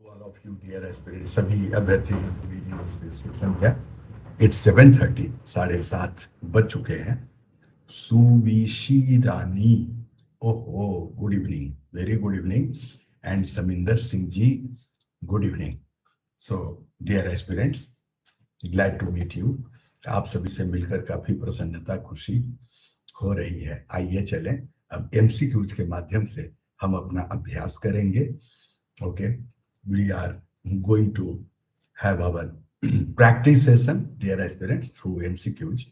all of you dear aspirants, सभी अभ्यर्थियों को मेरी ओर से शुभ संध्या। It's 7:30, 7:30 बज चुके हैं। सुविशी रानी, ओहो, good evening, very good evening, and Samindar Singh ji, good evening. So dear aspirants, glad to meet you. आप सभी से मिलकर काफी प्रसन्नता, खुशी हो रही है। आइए चलें, अब एमसीक्यूज के माध्यम से हम अपना अभ्यास करेंगे। Okay, we are going to have our practice session, dear aspirants, through MCQs.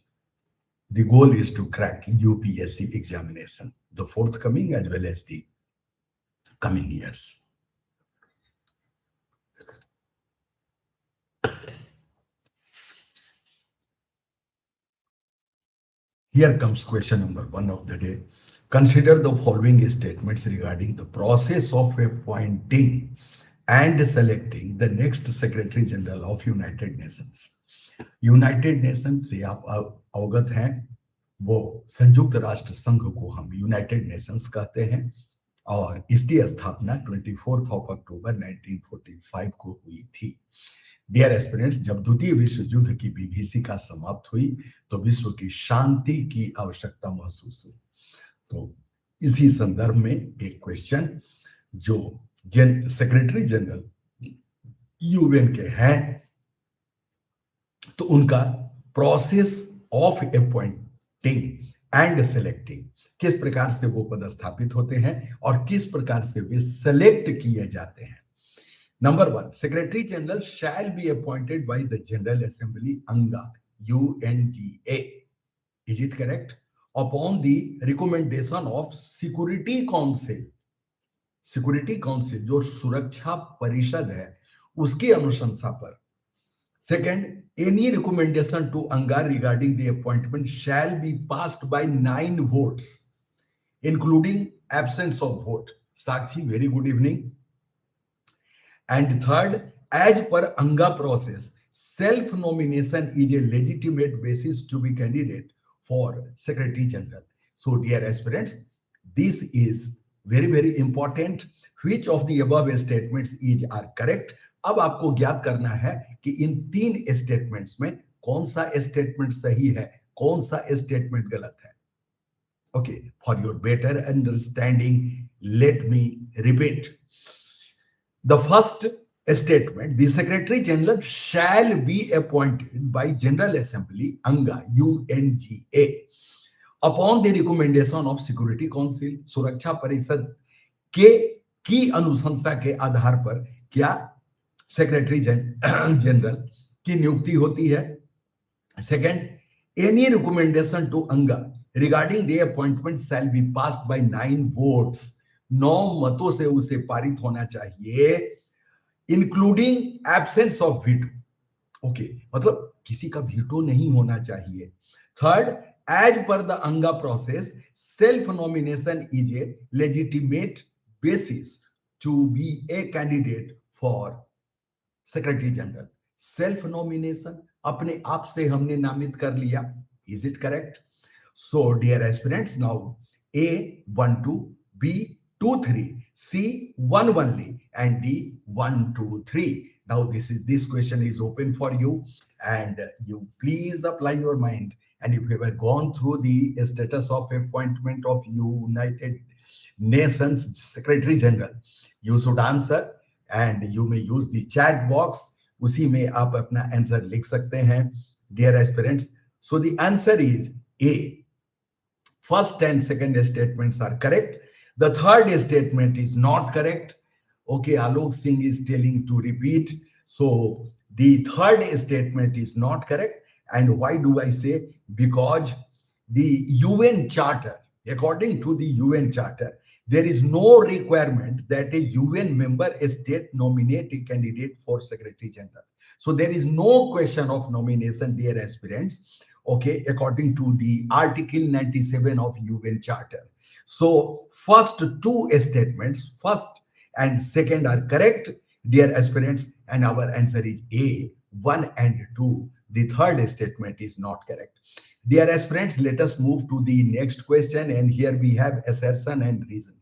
The goal is to crack UPSC examination, the forthcoming as well as the coming years. Here comes question number 1 of the day. Consider the following statements regarding the process of appointing and selecting the next Secretary General of United Nations. United nation से आप अवगत हैं, वो संयुक्त राष्ट्र संघ को हम यूनाइटेड नेशंस कहते हैं और इसकी स्थापना 24 अक्टूबर 1945 को हुई थी। डियर एस्पिरेंट्स, जब द्वितीय विश्व युद्ध की विभीषिका समाप्त हुई तो विश्व की शांति की आवश्यकता महसूस हुई। तो इसी संदर्भ में एक क्वेश्चन जो सेक्रेटरी जनरल यूएन के हैं, तो उनका process of appointing and selecting, किस प्रकार से वो पदस्थापित होते हैं और किस प्रकार से वे सेलेक्ट किए जाते हैं। Number 1, secretary general shall be appointed by the general assembly अंगा UNGA, is it correct, upon the recommendation of security council. Security council जो सुरक्षा परिषद है उसकी अनुशंसा पर। Second, any recommendation to ANGA regarding the appointment shall be passed by 9 votes, including absence of vote. Sakshi, very good evening. And third, as per ANGA process, self-nomination is a legitimate basis to be candidate for Secretary General. So, dear aspirants, this is very, very important. Which of the above statements are correct? अब आपको ज्ञात करना है कि इन 3 statements में कौन सा statement सही है, कौन सा स्टेटमेंट गलत है। Okay, for your better understanding, late me repeat the first statement. The Secretary General shall be appointed by General Assembly ANGA UNGA upon the recommendation of Security Council. सुरक्षा परिषद की अनुशंसा के आधार पर क्या सेक्रेटरी जनरल की नियुक्ति होती है। Second, any recommendation to UNGA regarding the appointment shall be passed by 9 votes, 9 मतों से उसे पारित होना चाहिए, including absence of veto. Okay, मतलब किसी का वीटो नहीं होना चाहिए। Third, as per the UNGA process, self nomination is a legitimate basis to be a candidate for secretary general. Self nomination, अपने आप से हमने नामित कर लिया, is it correct? So dear aspirants, now A 1 2, B 2 3, C 1 only, and D 1 2 3. Now this question is open for you, and you please apply your mind. And if you have gone through the status of appointment of United Nations Secretary General, you should answer. And you may use the chat box, उसी में आप अपना answer लिख सकते हैं dear aspirants. So the answer is A, first and second statements are correct, the third statement is not correct. Okay, Alok Singh is telling to repeat, so the third statement is not correct. And why do I say? Because the UN charter, according to the UN charter, there is no requirement that a UN member state nominate a candidate for Secretary General. So there is no question of nomination, dear aspirants, okay, according to the Article 97 of UN Charter. So first 2 statements, first and second, are correct, dear aspirants, and our answer is A, 1 and 2. The third statement is not correct. Dear aspirants, let us move to the next question, and here we have assertion and reason.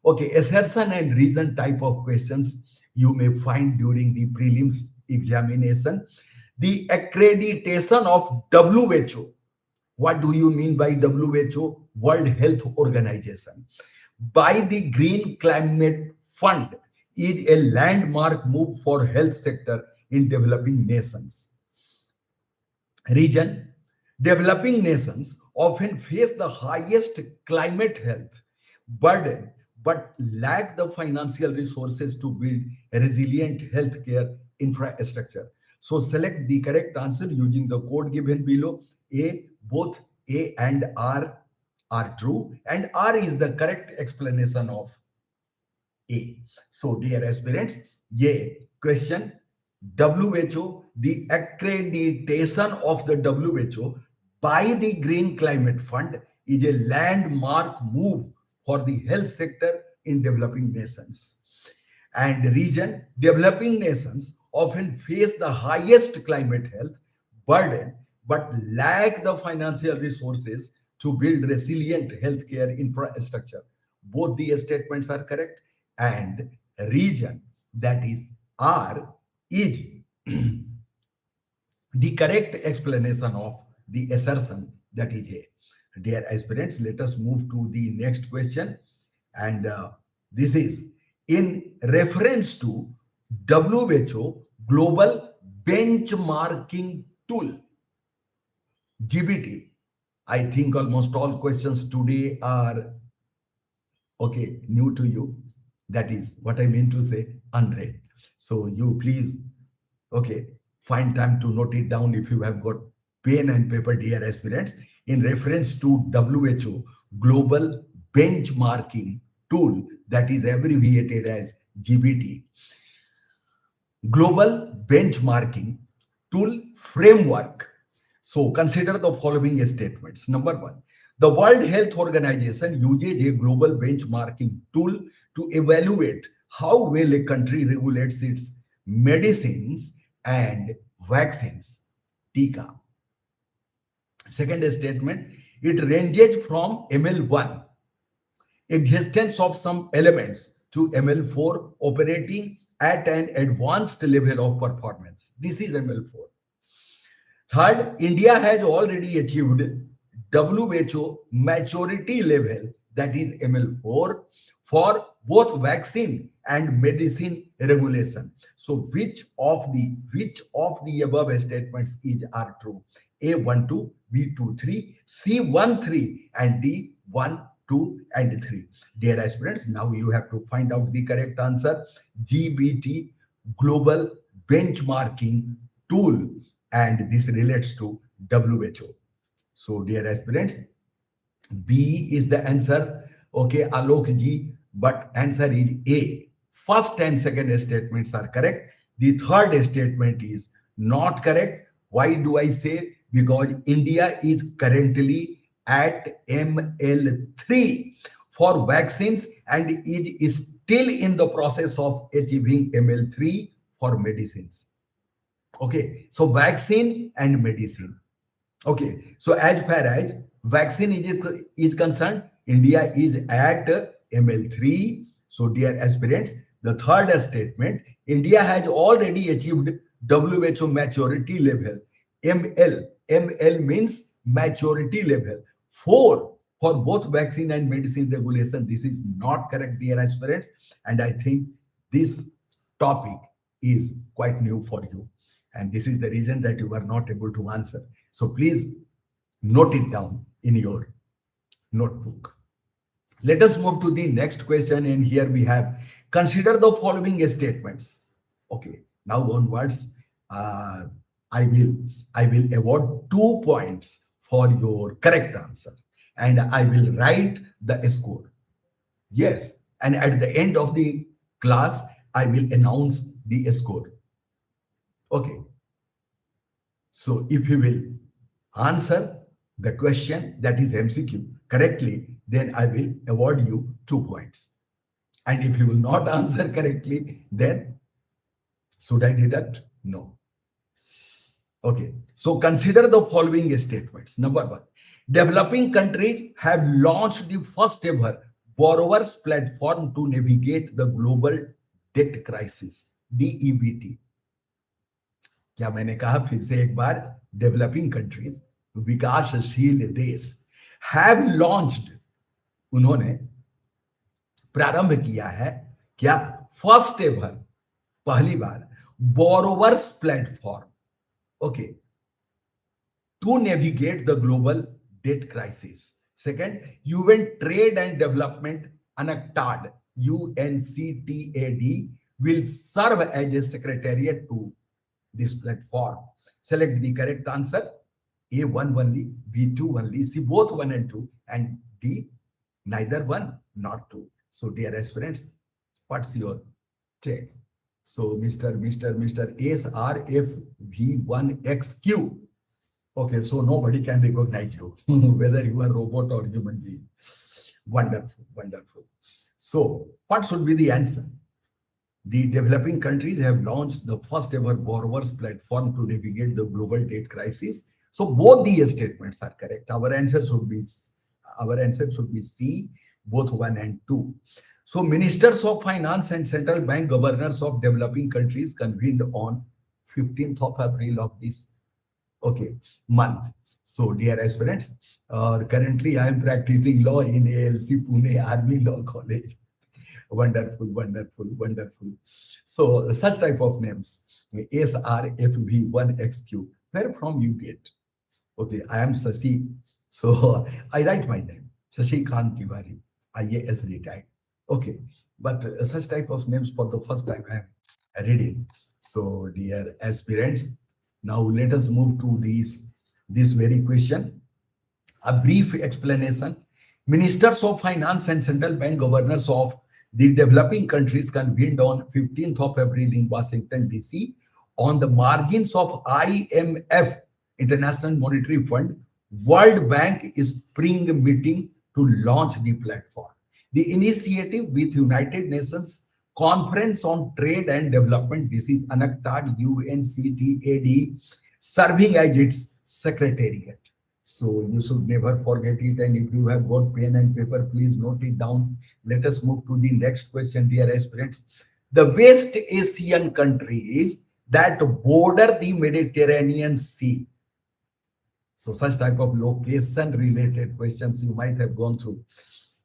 Okay, assertion and reason type of questions you may find during the prelims examination. The accreditation of WHO. What do you mean by WHO? World Health Organization. By the Green Climate Fund is a landmark move for health sector in developing nations. Region. Developing nations often face the highest climate health burden but lack the financial resources to build a resilient healthcare infrastructure. So select the correct answer using the code given below. A, both A and R are true, and R is the correct explanation of A. So, dear aspirants, ये question WHO, the accreditation of the WHO by the Green Climate Fund is a landmark move for the health sector in developing nations. And region, developing nations often face the highest climate health burden but lack the financial resources to build resilient healthcare infrastructure. Both the statements are correct, and region, that is R, is the correct explanation of the assertion, that is A. Dear aspirants, let us move to the next question. And this is in reference to WHO Global Benchmarking Tool, GBT. I think almost all questions today are okay, new to you. That is what I mean to say, unread. So you please, okay, find time to note it down if you have got pen and paper, dear aspirants. In reference to WHO Global Benchmarking Tool, that is abbreviated as GBT, Global Benchmarking Tool Framework. So consider the following statements. Number one, the World Health Organization uses a global benchmarking tool to evaluate how well a country regulates its medicines and vaccines. Tika. Second statement, it ranges from ML1, existence of some elements, to ML4, operating at an advanced level of performance. This is ML4. Third, India has already achieved WHO maturity level, that is ML4, for both vaccine and medicine regulation. So which of the above statements are true? A12, B23, C13, and D1, 2, and 3. Dear aspirants, now you have to find out the correct answer. GBT, Global Benchmarking Tool, and this relates to WHO. So, dear aspirants, B is the answer. Okay, Alok ji, but answer is A. First and second statements are correct. The third statement is not correct. Why do I say? Because India is currently at ML3 for vaccines and is still in the process of achieving ML3 for medicines. Okay, so vaccine and medicine. Okay, so as far as vaccine is concerned, India is at ML3. So, dear aspirants, the third statement, India has already achieved WHO maturity level. ML means maturity level 4 for both vaccine and medicine regulation. This is not correct, dear aspirants, and I think this topic is quite new for you. And this is the reason that you are not able to answer. So please note it down in your notebook. Let us move to the next question. And here we have, consider the following statements. Okay, now onwards, I will award 2 points for your correct answer. And I will write the score. Yes, and at the end of the class, I will announce the score. Okay. So if you will answer the question, that is MCQ, correctly, then I will award you 2 points. And if you will not answer correctly, then should I deduct? No. Okay. So consider the following statements. Number one, developing countries have launched the first ever borrowers platform to navigate the global debt crisis, DEBT। क्या मैंने कहा फिर से एक बार, developing countries, विकासशील देश, have launched, उन्होंने प्रारंभ किया है क्या, फर्स्ट एवर, पहली बार, borrowers platform, okay, to navigate the global debt crisis. Second, UN trade and development UNCTAD, UNCTAD will serve as a secretariat to this platform. Select the correct answer. A1 only, B2 only, C both 1 and 2, and D neither 1 not 2. So dear aspirants, what's your take? So Mr. SRFV1XQ. Okay, so nobody can recognize you, whether you are robot or human being. Wonderful, wonderful. So what should be the answer? The developing countries have launched the first ever borrowers platform to navigate the global debt crisis. So both the statements are correct. Our answer should be C, both 1 and 2. So ministers of finance and central bank governors of developing countries convened on 15th of April of this, okay, month. So dear aspirants, currently I am practicing law in ALC Pune Army Law College. Wonderful, wonderful, wonderful. So such type of names, SRFV1XQ, where from you get? Okay, I am Sasi. So I write my name, Sashi Khan Tiwari, IAS retired. Okay, but such type of names for the first time I am reading. So dear aspirants, now let us move to this very question. A brief explanation. Ministers of Finance and Central Bank Governors of the developing countries convened on 15th of April in Washington, D.C. on the margins of IMF, International Monetary Fund, World Bank spring meeting to launch the platform. The initiative with United Nations Conference on Trade and Development, this is UNCTAD, UNCTAD, serving as its secretariat. So you should never forget it. And if you have got pen and paper, please note it down. Let us move to the next question, dear aspirants. The West Asian countries that border the Mediterranean Sea. So such type of location related questions you might have gone through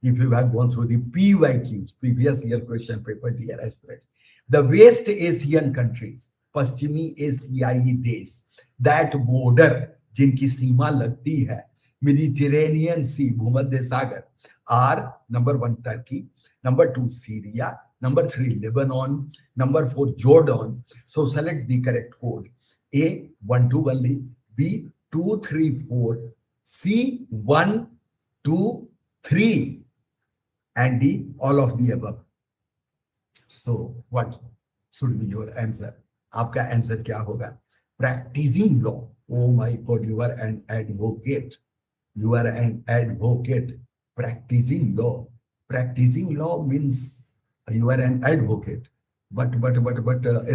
if you have gone through the PYQs, previous year question paper, dear aspirants. The West Asian countries, पश्चिमी एशियाई देश, that border, जिनकी सीमा लगती है Mediterranean सी, भूमध्य सागर, are number 1 Turkey, number 2 Syria, number 3 Lebanon, number 4 Jordan. So select the correct code. A 1 2 only, B 2 3 4, C 1 2 3, and D all of the above. So what should be your answer? आपका answer क्या होगा? Practicing law. Oh my God, you are an advocate. You are an advocate. Practicing law. Practicing law means you are an advocate. But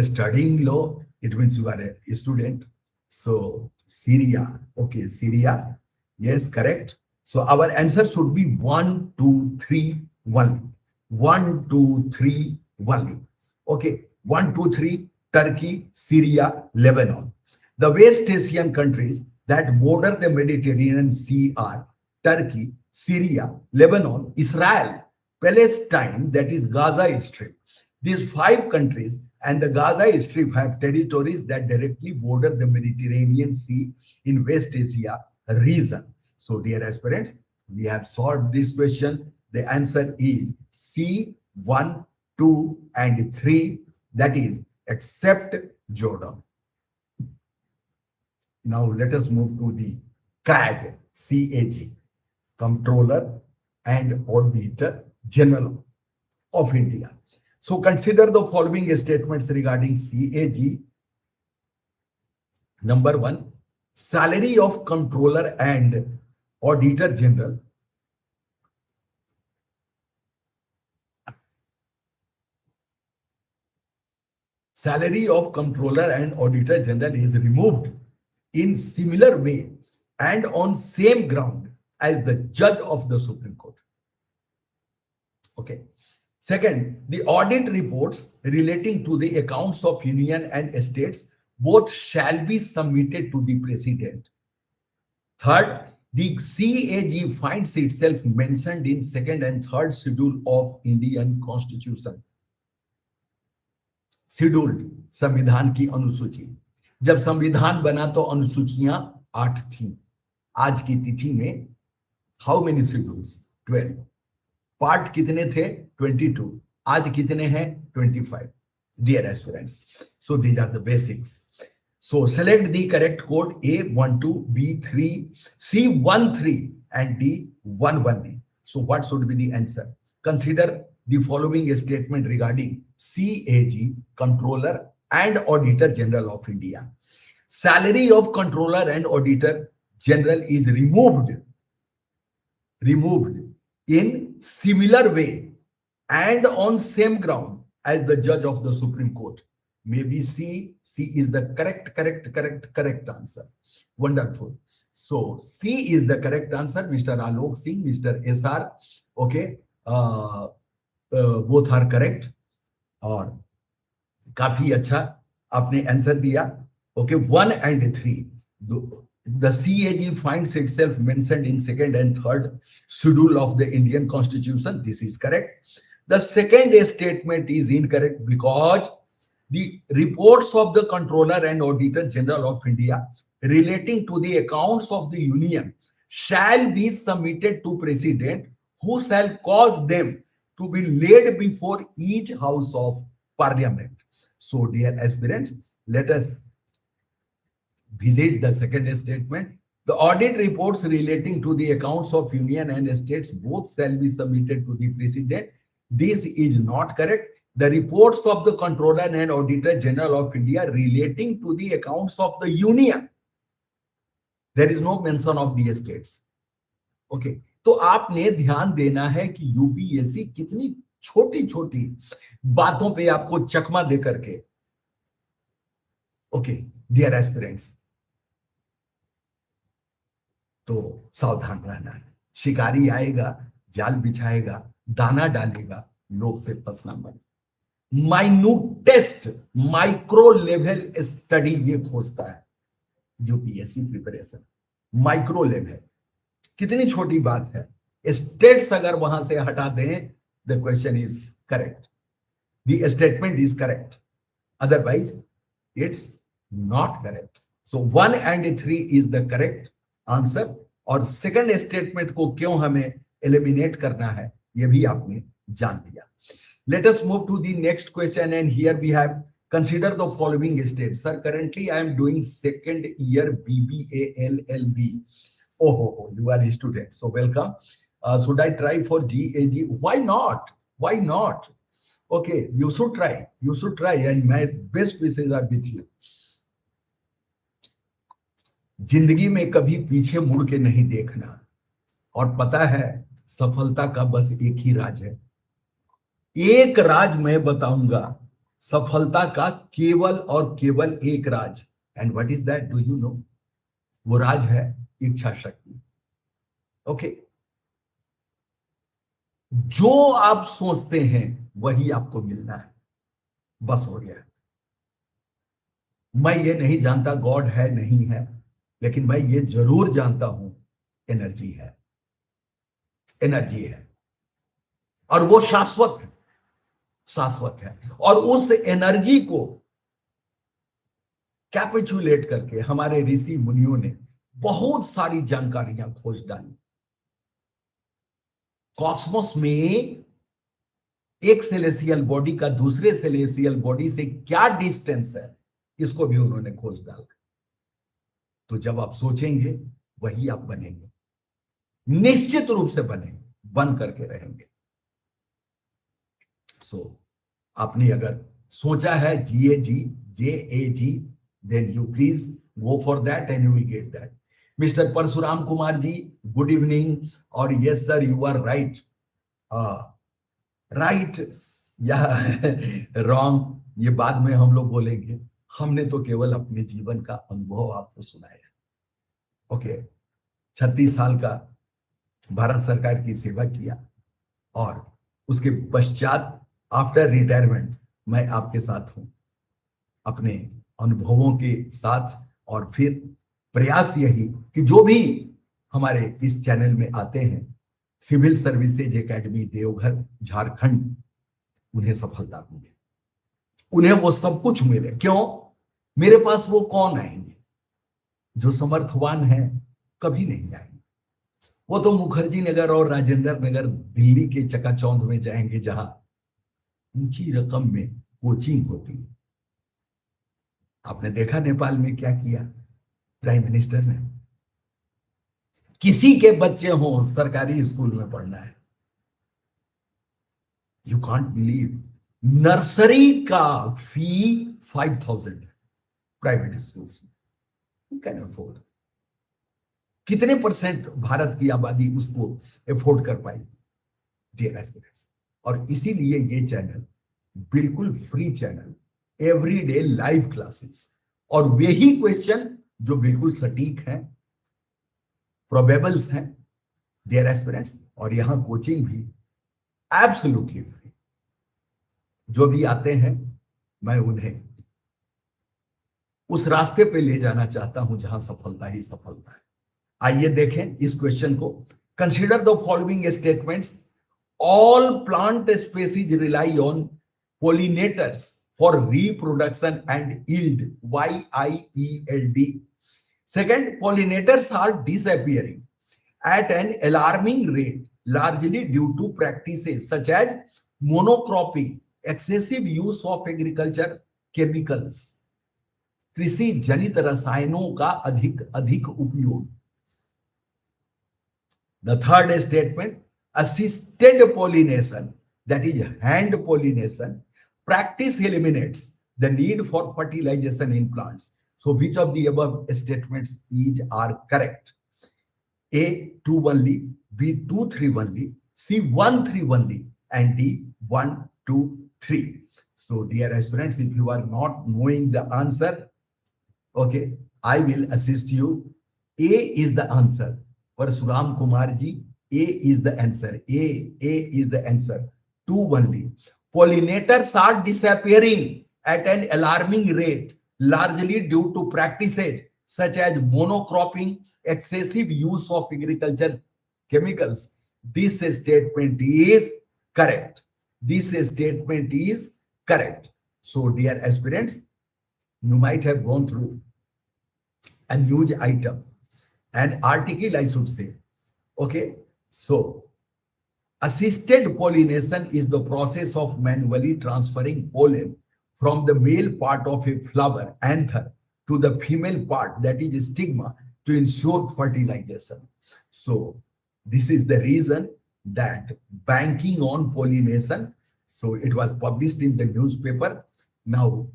studying law, it means you are a student. So Syria. Okay, Syria. Yes, correct. So our answer should be 1 2 3 1. 1 2 3 1. Okay, 1 2 3. Turkey, Syria, Lebanon. The West Asian countries that border the Mediterranean Sea are Turkey, Syria, Lebanon, Israel, Palestine, that is Gaza Strip. These 5 countries and the Gaza Strip have territories that directly border the Mediterranean Sea in West Asia region. So dear aspirants, we have solved this question. The answer is C, 1, 2, and 3, that is except Jordan. Now let us move to the CAG, Comptroller and Auditor General of India. So consider the following statements regarding CAG. Number 1, salary of Comptroller and Auditor General is removed in similar way and on same ground as the judge of the Supreme Court. Okay. Second, the audit reports relating to the accounts of union and states both shall be submitted to the president. Third, the CAG finds itself mentioned in second and third schedule of Indian Constitution. Scheduled, संविधान की अनुसूची। जब संविधान बना तो अनुसूचियां 8 थी। आज की तिथि में हाउ मेनी शेड्यूल्स? 12। पार्ट कितने थे? 22। आज कितने हैं? 25। Dear aspirants, so these are the basics. So select the correct code A12, B3, C13 and D11. So what should be the answer? Consider the following statement regarding CAG, Controller and Auditor General of India. Salary of Controller and Auditor General is removed in similar way and on same ground as the judge of the Supreme Court. Maybe C is the correct answer. Wonderful. So C is the correct answer. Mr. Alok Singh, Mr. SR, okay, both are correct. और काफी अच्छा आपने answer दिया. Okay, 1 and 3. The CAG finds itself mentioned in second and third schedule of the Indian Constitution. This is correct. The second statement is incorrect because the reports of the Controller and Auditor General of India relating to the accounts of the Union shall be submitted to President, who shall cause them to be laid before each House of Parliament. So, dear aspirants, let us visit the second statement. The audit reports relating to the accounts of Union and states both shall be submitted to the President. This is not correct. The reports of the Controller and Auditor General of India relating to the accounts of the Union, there is no mention of the states. Okay, तो आपने ध्यान देना है कि UPSC कितनी छोटी छोटी बातों पे आपको चकमा दे करके, ओके डियर एस्पिरेंट्स, तो सावधान रहना है। शिकारी आएगा, जाल बिछाएगा, दाना डालेगा, लोग से फंसना मत। माइन्यूटेस्ट माइक्रो लेवल स्टडी ये खोजता है यूपीएससी प्रिपरेशन। माइक्रो लेवल कितनी छोटी बात है। स्टेट्स अगर वहां से हटा दें, the question is correct, the statement is correct, otherwise it's not correct. So 1 and 3 is the correct answer. और सेकंड स्टेटमेंट को क्यों हमें एलिमिनेट करना है, यह भी आपने जान लिया। Let us move to the next question, and here we have consider the following states. Sir, currently I am doing second year BBA LLB. Oh, you are a student, so welcome. Should I try for GAG? Why not? Why not? Okay, you should try. You should try, and my best wishes are with you. जिंदगी में कभी पीछे मुड़ के नहीं देखना, और पता है सफलता का बस एक ही राज है। एक राज मैं बताऊंगा, सफलता का केवल और केवल एक राज। And what is that? Do you know? वो राज है इच्छा शक्ति। ओके, जो आप सोचते हैं वही आपको मिलना है, बस हो गया। मैं ये नहीं जानता गॉड है नहीं है, लेकिन मैं ये जरूर जानता हूं एनर्जी है, एनर्जी है, और वो शाश्वत है, शाश्वत है। और उस एनर्जी को कैपिचुलेट करके हमारे ऋषि मुनियों ने बहुत सारी जानकारियां खोज डाली। कॉस्मोस में एक सेलेसियल बॉडी का दूसरे सेलेसियल बॉडी से क्या डिस्टेंस है, इसको भी उन्होंने खोज डाला। तो जब आप सोचेंगे वही आप बनेंगे, निश्चित रूप से बनेंगे, बन करके रहेंगे। आपने अगर सोचा है GAG, then you please go for that and you will get that. Mr. Parshuram Kumar ji, good evening. और yes sir, you are right, right या रॉन्ग, ये बाद में हम लोग बोलेंगे। हमने तो केवल अपने जीवन का अनुभव आपको सुनाया। ओके, 36 साल का भारत सरकार की सेवा किया, और उसके पश्चात आफ्टर रिटायरमेंट मैं आपके साथ हूं अपने अनुभवों के साथ। और फिर प्रयास यही कि जो भी हमारे इस चैनल में आते हैं, civil services academy Deoghar Jharkhand, उन्हें सफलता मिले, उन्हें वो सब कुछ मिले। क्यों? मेरे पास वो कौन आएंगे? जो समर्थवान है कभी नहीं आएंगे। वो तो मुखर्जी नगर और राजेंद्र नगर दिल्ली के चकाचौंध में जाएंगे, जहां ऊंची रकम में कोचिंग होती है। आपने देखा नेपाल में क्या किया प्राइम मिनिस्टर ने? किसी के बच्चे हों, सरकारी स्कूल में पढ़ना है, यू कांट बिलीव, नर्सरी का फी 5,000 प्राइवेट स्कूल में। Can afford? कितने परसेंट भारत की आबादी उसको अफोर्ड कर पाई? डियर एस्पिरेंट्स, और इसीलिए ये चैनल बिल्कुल free channel, everyday live classes, और वही क्वेश्चन जो बिल्कुल सटीक हैं, प्रोबेबल्स हैं डियर एस्पिरेंट्स, और यहां कोचिंग भी एब्सोल्युटली फ्री। जो भी आते हैं मैं उन्हें उस रास्ते पे ले जाना चाहता हूं जहां सफलता ही सफलता है। आइए देखें इस क्वेश्चन को। Consider the following statements, all plant species rely on pollinators for reproduction and yield, yield. Second, pollinators are disappearing at an alarming rate, largely due to practices such as monocropping, excessive use of agriculture chemicals, कृषि जनित रसायनों का अधिक अधिक उपयोग। The third statement, assisted pollination, that is hand pollination, practice eliminates the need for fertilization in plants. So which of the above statements are correct? A, 2 only, B, 2, 3 only, C, 1, 3 only, and D, 1, 2, 3. So dear aspirants, if you are not knowing the answer, okay, I will assist you. A is the answer. Parsuram Kumar ji, A is the answer. A is the answer. 2 only. Pollinators are disappearing at an alarming rate, largely due to practices such as monocropping, excessive use of agriculture chemicals. This statement is correct. This statement is correct. So, dear aspirants, you might have gone through a news item, an article, I should say. Okay, so assisted pollination is the process of manually transferring pollen from the male part of a flower anther to the female part, that is stigma, to ensure fertilization. So this is the reason that banking on pollination, so it was published in the newspaper. Now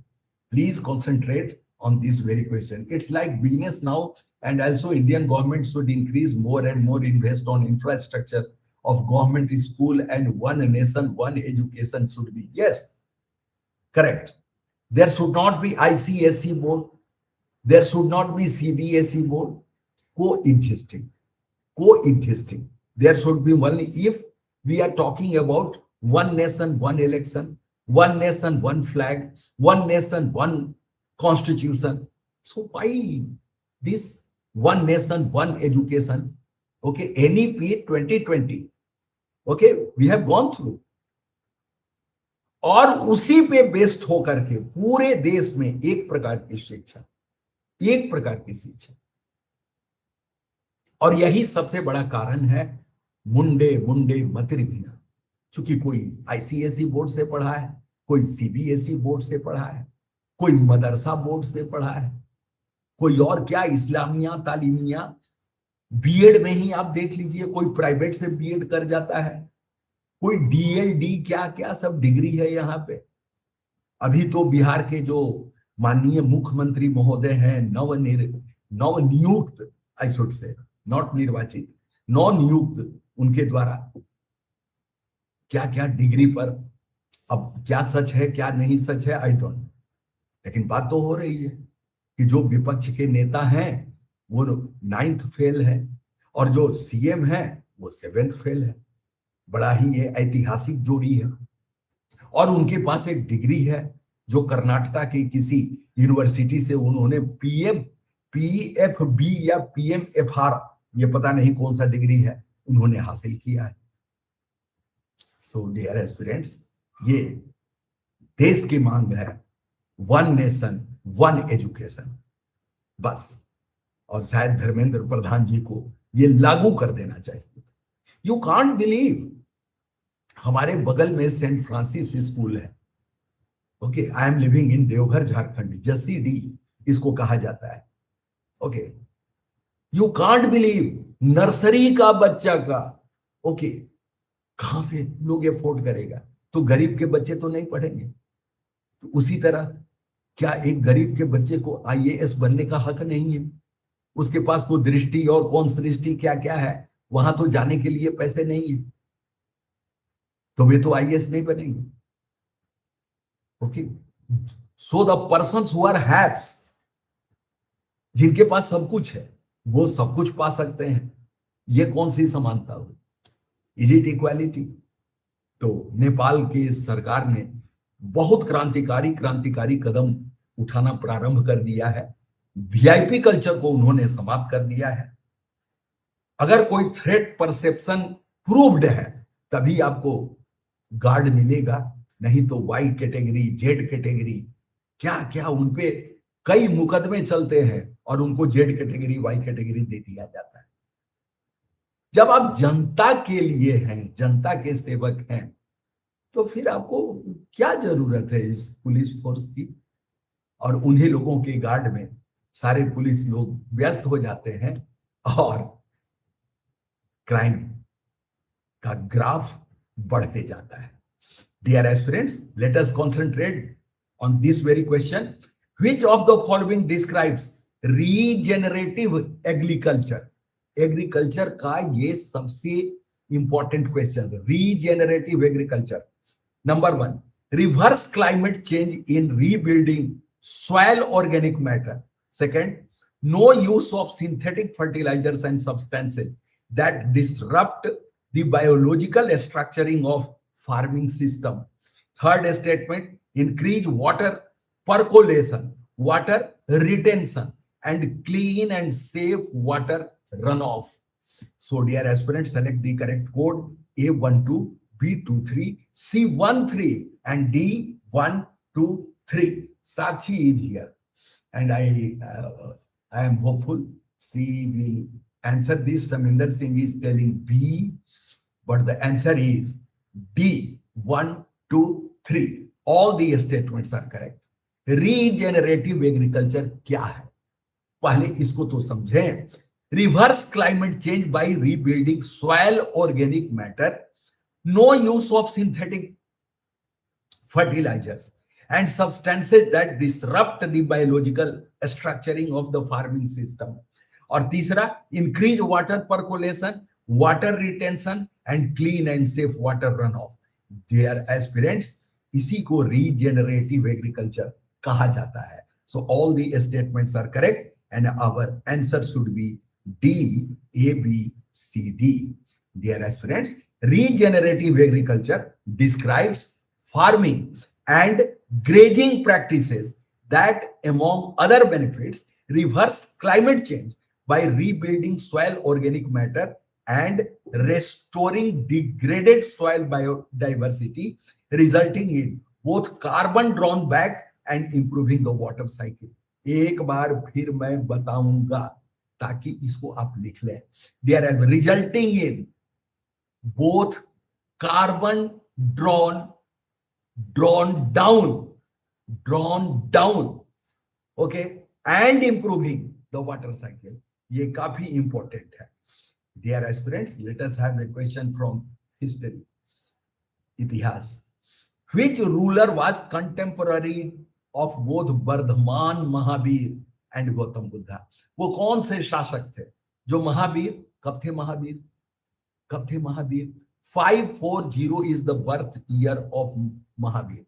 please concentrate on this very question. It's like business now, and also Indian government should increase more and more invest on infrastructure of government school, and one nation, one education should be. Yes, correct. There should not be ICSE board. There should not be CBSE board. Coexisting. Coexisting. There should be only, if we are talking about one nation, one election, one nation, one flag, one nation, one constitution. So why this one nation, one education? Okay, NEP 2020. Okay, we have gone through. और उसी पे based होकर के पूरे देश में एक प्रकार की शिक्षा, एक प्रकार की शिक्षा। और यही सबसे बड़ा कारण है मुंडे मुंडे मतिर्भिना। चूंकि कोई आईसीएसई बोर्ड से पढ़ा है, कोई सीबीएसई बोर्ड से पढ़ा है, कोई मदरसा बोर्ड से पढ़ा है, कोई और क्या इस्लामिया तालीमिया, बीएड में ही आप देख लीजिए, कोई प्राइवेट से बीएड कर जाता है, कोई डीएलडी, क्या क्या सब डिग्री है यहाँ पे। अभी तो बिहार के जो माननीय मुख्यमंत्री महोदय हैं, नवनियुक्त, आई शुड से, नॉट निर्वाचित, नवनियुक्त, उनके द्वारा क्या क्या डिग्री पर, अब क्या सच है क्या नहीं सच है आई डोंट, लेकिन बात तो हो रही है कि जो विपक्ष के नेता हैं वो 9th फेल है, और जो सीएम है वो 7th फेल है। बड़ा ही ये ऐतिहासिक जोड़ी है। और उनके पास एक डिग्री है जो कर्नाटका की किसी यूनिवर्सिटी से उन्होंने पीएफबी या पीएमएफआर, ये पता नहीं कौन सा डिग्री है, उन्होंने हासिल किया है। सो डियर एस्पिरेंट्स, ये देश की मांग है, वन नेशन वन एजुकेशन, बस। और शायद धर्मेंद्र प्रधान जी को ये लागू कर देना चाहिए। यू कांट बिलीव, हमारे बगल में सेंट फ्रांसिस स्कूल है, okay, I am living in Deoghar Jharkhand, Jassi D इसको कहा जाता है, okay. You can't believe, nursery का बच्चा का, ओके, कहां से लोग अफोर्ड करेगा? तो गरीब के बच्चे तो नहीं पढ़ेंगे। तो उसी तरह क्या एक गरीब के बच्चे को आईएएस बनने का हक नहीं है? उसके पास कोई दृष्टि और कौन दृष्टि क्या क्या है, वहां तो जाने के लिए पैसे नहीं है, तो वे तो आईएएस नहीं बनेंगे, okay. So the persons who are haves, जिनके पास सब कुछ है, वो सब कुछ पा सकते हैं। ये कौन सी समानता हुई? Is it equality? तो नेपाल की सरकार ने बहुत क्रांतिकारी क्रांतिकारी कदम उठाना प्रारंभ कर दिया है। वीआईपी कल्चर को उन्होंने समाप्त कर दिया है। अगर कोई थ्रेट परसेप्शन प्रूव्ड है तभी आपको गार्ड मिलेगा, नहीं तो वाई कैटेगरी, जेड कैटेगरी, क्या क्या उनपे कई मुकदमे चलते हैं और उनको जेड कैटेगरी, वाई कैटेगरी दे दिया जाता है। जब आप जनता के लिए हैं, जनता के सेवक हैं, तो फिर आपको क्या जरूरत है इस पुलिस फोर्स की? और उन्हीं लोगों के गार्ड में सारे पुलिस लोग व्यस्त हो जाते हैं और क्राइम का ग्राफ बढ़ते जाता है। Dear aspirants, let us concentrate on this very question, which of the following describes regenerative agriculture? Agriculture का ये सबसे इंपॉर्टेंट क्वेश्चन है, regenerative agriculture. Number one, reverse climate change in rebuilding soil organic matter. Second, no use of synthetic fertilizers and substances that disrupt the biological structuring of farming system. Third statement, increase water percolation, water retention, and clean and safe water runoff. So dear aspirants, select the correct code A12, B23, C13 and D123. Sakshi is here, and I am hopeful she will answer this. Saminder Singh is telling B, but the answer is D, 1, 2, 3. All the statements are correct. Regenerative agriculture क्या है, पहले इसको तो समझें। Reverse climate change by rebuilding soil organic matter, no use of synthetic fertilizers and substances that disrupt the biological structuring of the farming system. और तीसरा, increase water percolation, water retention and clean and safe water runoff. Dear aspirants, इसी को regenerative agriculture कहा जाता है. So all the statements are correct and our answer should be D, A, B, C, D. Dear aspirants, regenerative agriculture describes farming and grazing practices that, among other benefits, reverse climate change by rebuilding soil organic matter and restoring degraded soil biodiversity, resulting in both carbon drawn back and improving the water cycle. एक बार फिर मैं बताऊंगा ताकि इसको आप लिख लें. They are resulting in both carbon drawn down, okay, and improving the water cycle. ये काफी इंपॉर्टेंट है. Dear aspirants, let us have a question from history, इतिहास. Which ruler was contemporary of both Varthaman Mahavir and Gautam Buddha? वो कौन से शासक थे जो महावीर, कब थे महावीर, कब थे Mahavir? 540 is the birth year of Mahavir.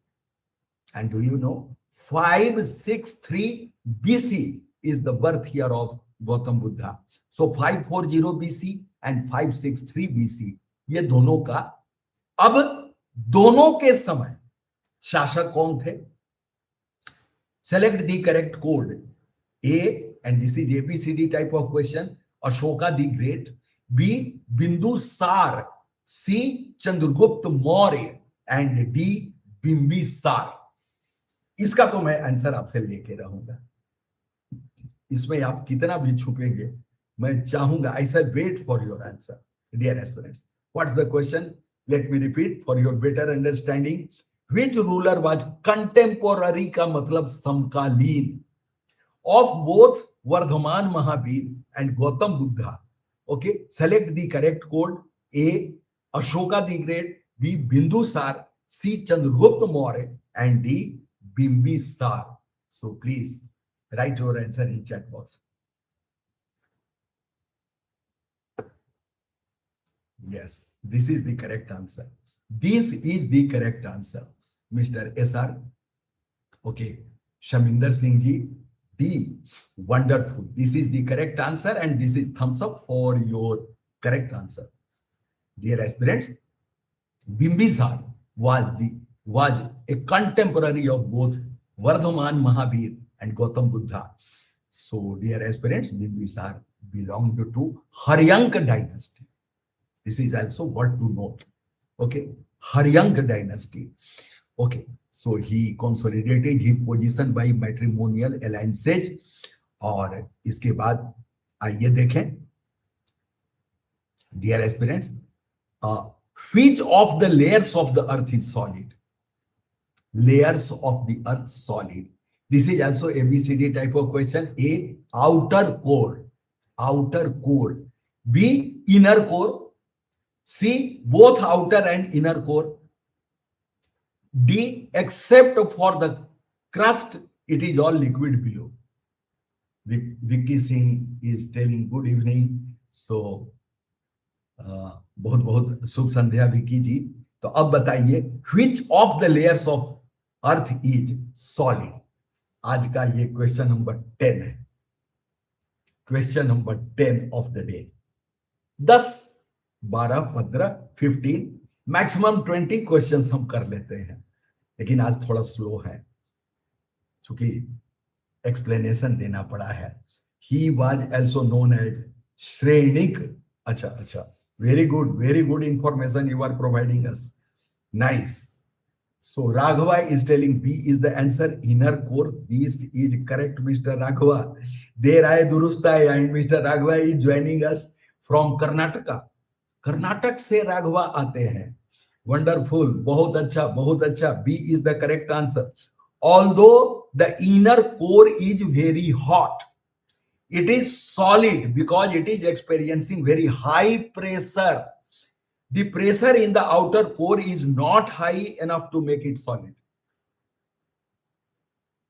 And do you know 563 BC is the birth year of Gautam Buddha. So 540 BC and 563 BC ये दोनों का, अब दोनों के समय शासक कौन थे? Select the correct code A, and this is A B C D type of question, Ashoka the great, B Bindusara, C Chandragupta Maurya, and D Bimbisara. इसका तो मैं आंसर आपसे लेके रहूंगा, इसमें आप कितना भी छुपेंगे मैं चाहूंगा, I say wait for your answer dear aspirants. What's the question? Let me repeat for your better understanding. Which ruler was contemporary का मतलब समकालीन of both Vardhaman Mahavir and Gautam Buddha? Okay, select the correct code A Ashoka the great, B Bindusara, C Chandragupta Maurya, and D Bimbisara. So please write your answer in chat box. Yes, this is the correct answer. This is the correct answer. Mr. SR. Okay. Shaminder Singh ji. D. Wonderful. This is the correct answer, and this is thumbs up for your correct answer. Dear aspirants, Bimbisar was a contemporary of both Vardhaman Mahavir and Gautam Buddha. So, dear aspirants, Bimbisar belonged to Haryanka dynasty. This is also what to note. Okay, Haryanka dynasty. Okay, so he consolidated his position by matrimonial alliances. और इसके बाद आइए देखें, dear aspirants, which of the layers of the earth is solid? Layers of the earth solid. This is also ABCD type of question. A, outer core. Outer core. B, inner core. C, both outer and inner core. D, except for the crust, it is all liquid below. Vicky Singh is telling good evening. So, बहुत बहुत शुभ संध्या विकी जी। तो अब बताइए, which of the layers of earth is solid? आज का ये question number 10 है, question number 10 of the day. 10, 12, 15, 15, maximum 20 questions हम कर लेते हैं, लेकिन आज थोड़ा स्लो है क्योंकि एक्सप्लेनेशन देना पड़ा है। He was also known as Shrenik. अच्छा अच्छा, very good information you are providing us. Nice. So Raghava is telling B is the answer, inner core. This is correct, Mr. Raghava. There I durustha, and Mr. Raghava is joining us from Karnataka. Karnataka से राघवा आते हैं। Wonderful, बहुत अच्छा बहुत अच्छा। B is the correct answer. Although the inner core is very hot, it is solid because it is experiencing very high pressure. The pressure in the outer core is not high enough to make it solid.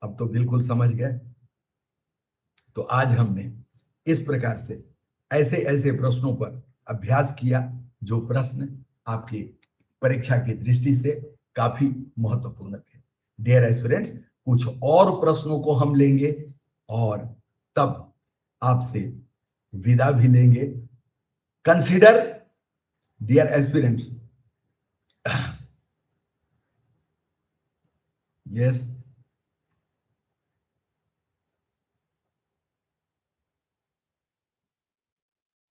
अब तो बिल्कुल समझ गए। तो आज हमने इस प्रकार से ऐसे ऐसे प्रश्नों पर अभ्यास किया जो प्रश्न आपकी परीक्षा की दृष्टि से काफी महत्वपूर्ण थे। डियर एस्पिरेंट्स, कुछ और प्रश्नों को हम लेंगे और तब आपसे विदा भी लेंगे। Consider, dear aspirants, yes,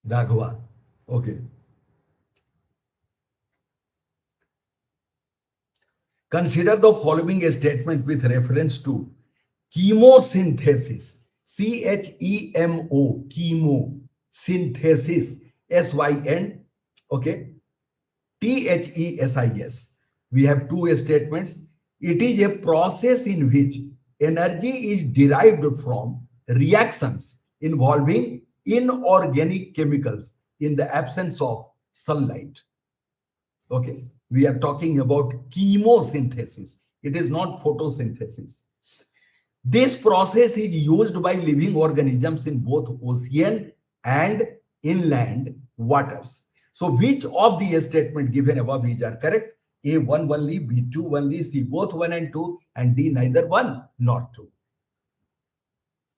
Raghava, okay. Consider the following statement with reference to chemosynthesis. CHEMO, chemo, synthesis, SYN, okay, THESIS. We have two statements. It is a process in which energy is derived from reactions involving inorganic chemicals in the absence of sunlight. Okay, we are talking about chemosynthesis. It is not photosynthesis. This process is used by living organisms in both ocean and inland waters. So which of the statement given above is are correct? A, 1 only, B, 2 only, C, both 1 and 2, and D, neither 1 nor 2.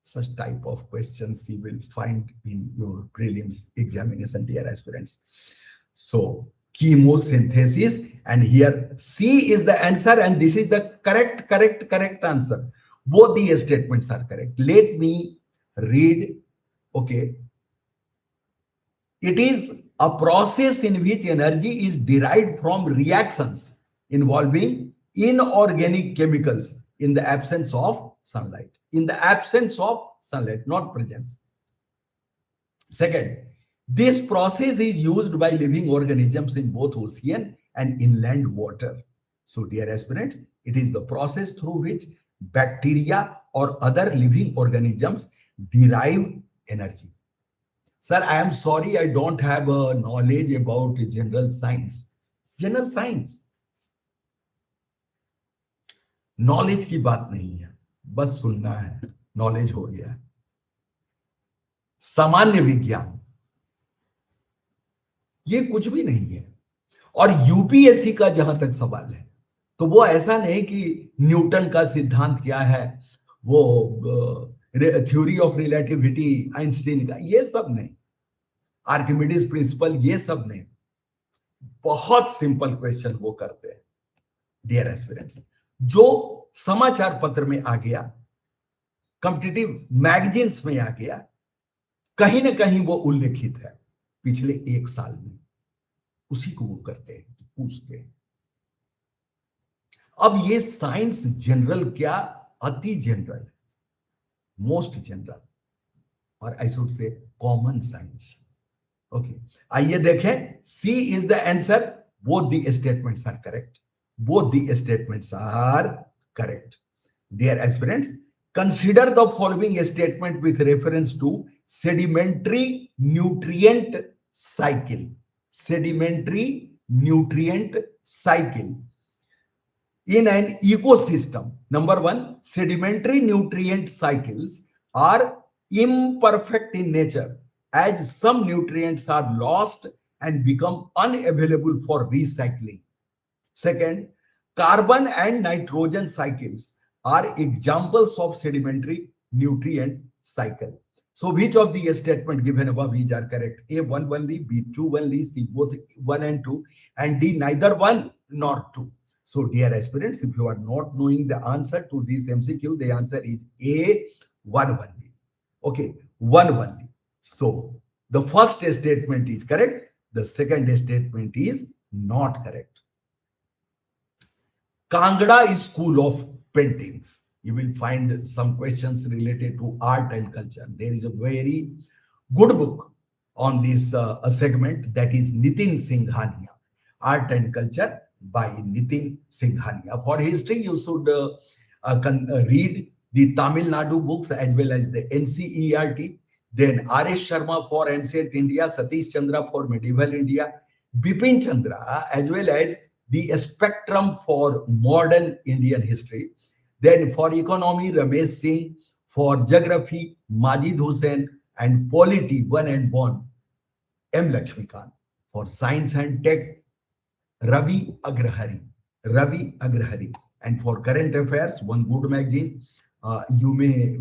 Such type of questions you will find in your prelims examination, dear aspirants. So chemosynthesis, and here C is the answer, and this is the correct answer. Both the statements are correct. Let me read. Okay, it is a process in which energy is derived from reactions involving inorganic chemicals in the absence of sunlight. In the absence of sunlight, not presence. Second, this process is used by living organisms in both ocean and inland water. So, dear aspirants, it is the process through which bacteria or other living organisms derive energy. Sir, I am sorry, I don't have a knowledge about general science. General science, knowledge की बात नहीं है, बस सुनना है, knowledge हो गया है. सामान्य विज्ञान ये कुछ भी नहीं है. और यूपीएससी का जहां तक सवाल है, तो वो ऐसा नहीं कि न्यूटन का सिद्धांत क्या है, वो थ्योरी ऑफ रिलेटिविटी आइंस्टीन का, ये सब नहीं, आर्किमिडीज प्रिंसिपल, ये सब नहीं. बहुत सिंपल क्वेश्चन वो करते हैं डियर एस्पिरेंट्स, जो समाचार पत्र में आ गया, कॉम्पिटिटिव मैगजीन्स में आ गया, कहीं ना कहीं वो उल्लेखित है पिछले एक साल में, उसी को वो करते हैं, पूछते हैं. अब ये साइंस जनरल क्या, अति जनरल, मोस्ट जनरल, और I should say common science. Okay, आइए देखें. C is the answer. Both the statements are correct. Both the statements are correct. Dear aspirants, consider the following statement with reference to sedimentary nutrient cycle. Sedimentary nutrient cycle in an ecosystem. Number one, sedimentary nutrient cycles are imperfect in nature, as some nutrients are lost and become unavailable for recycling. Second, carbon and nitrogen cycles are examples of sedimentary nutrient cycle. So which of the statement given above these are correct? A, 1 only, B, 2 only, C, both 1 and 2, and D, neither 1 nor 2. So dear aspirants, if you are not knowing the answer to this MCQ, the answer is A, 1 only. Okay, 1 only. So the first statement is correct. The second statement is not correct. Kangra School of Paintings. You will find some questions related to art and culture. There is a very good book on this segment, that is Nitin Singhania, Art and Culture by Nitin Singhania. For history, you should read the Tamil Nadu books as well as the NCERT. Then R.S. Sharma for Ancient India, Satish Chandra for Medieval India, Bipin Chandra as well as the Spectrum for Modern Indian History. Then for economy, Ramesh Singh. For geography, Majid Hussain. And polity, one and one, M. Lakshmikant. For science and tech, Ravi Agrahari. Ravi Agrahari. And for current affairs, one good magazine, you may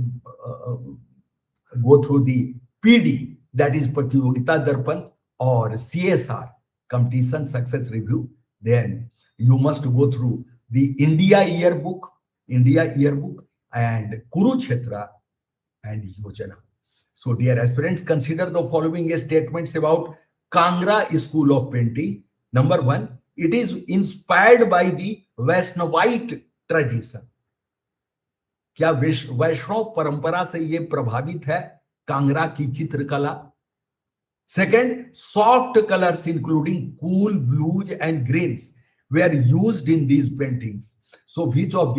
go through the PD, that is Pratyogita Darpan, or CSR, Competition Success Review. Then you must go through the India Yearbook, and Kurukshetra and Yojana. So dear aspirants, consider the following statements about Kangra School of Painting. Number one, it is inspired by the Vaishnavite tradition. क्या वैष्णव परंपरा से ये प्रभावित है कांगड़ा की चित्रकला? Second, soft colors including cool blues and greens were used in these paintings. So which of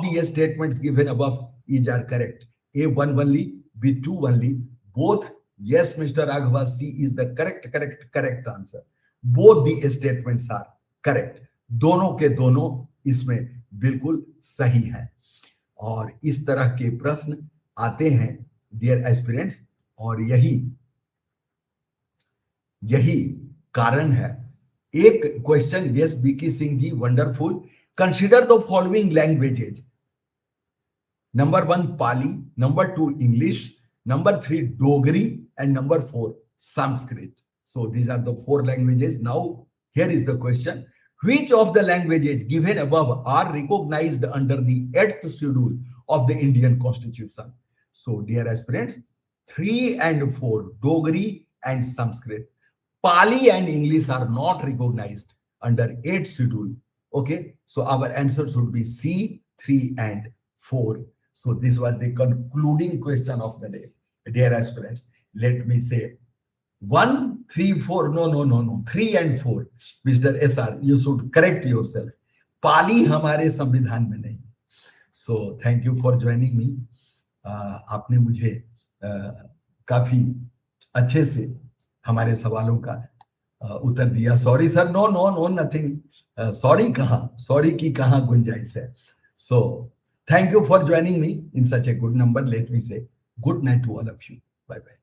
the statements given above is are correct? A, 1 only, B, 2 only, both. Yes, Mr. Raghava, C is the correct answer. Both the statements are correct. दोनों के दोनों इसमें बिल्कुल सही है. और इस तरह के प्रश्न आते हैं डियर एस्पिरेंट्स, और यही कारण है. एक question, yes BK Singh ji, wonderful. Consider the following languages. Number 1 Pali, number 2 English, number 3 Dogri, and number 4 Sanskrit. So these are the 4 languages. Now, here is the question. Which of the languages given above are recognized under the 8th schedule of the Indian Constitution? So, dear aspirants, 3 and 4, Dogri and Sanskrit. Pali and English are not recognized under 8th schedule. Okay, so our answer should be C, 3 and 4. So this was the concluding question of the day. Dear aspirants, let me say 1, 3, 4. No. 3 and 4. Mr. SR, you should correct yourself. पाली हमारे संविधान में नहीं. So thank you for joining me. आपने मुझे काफी अच्छे से हमारे सवालों का उत्तर दिया. Sorry sir, no nothing. Sorry की कहाँ गुंजाइश है. So thank you for joining me in such a good number. Let me say good night to all of you. Bye bye.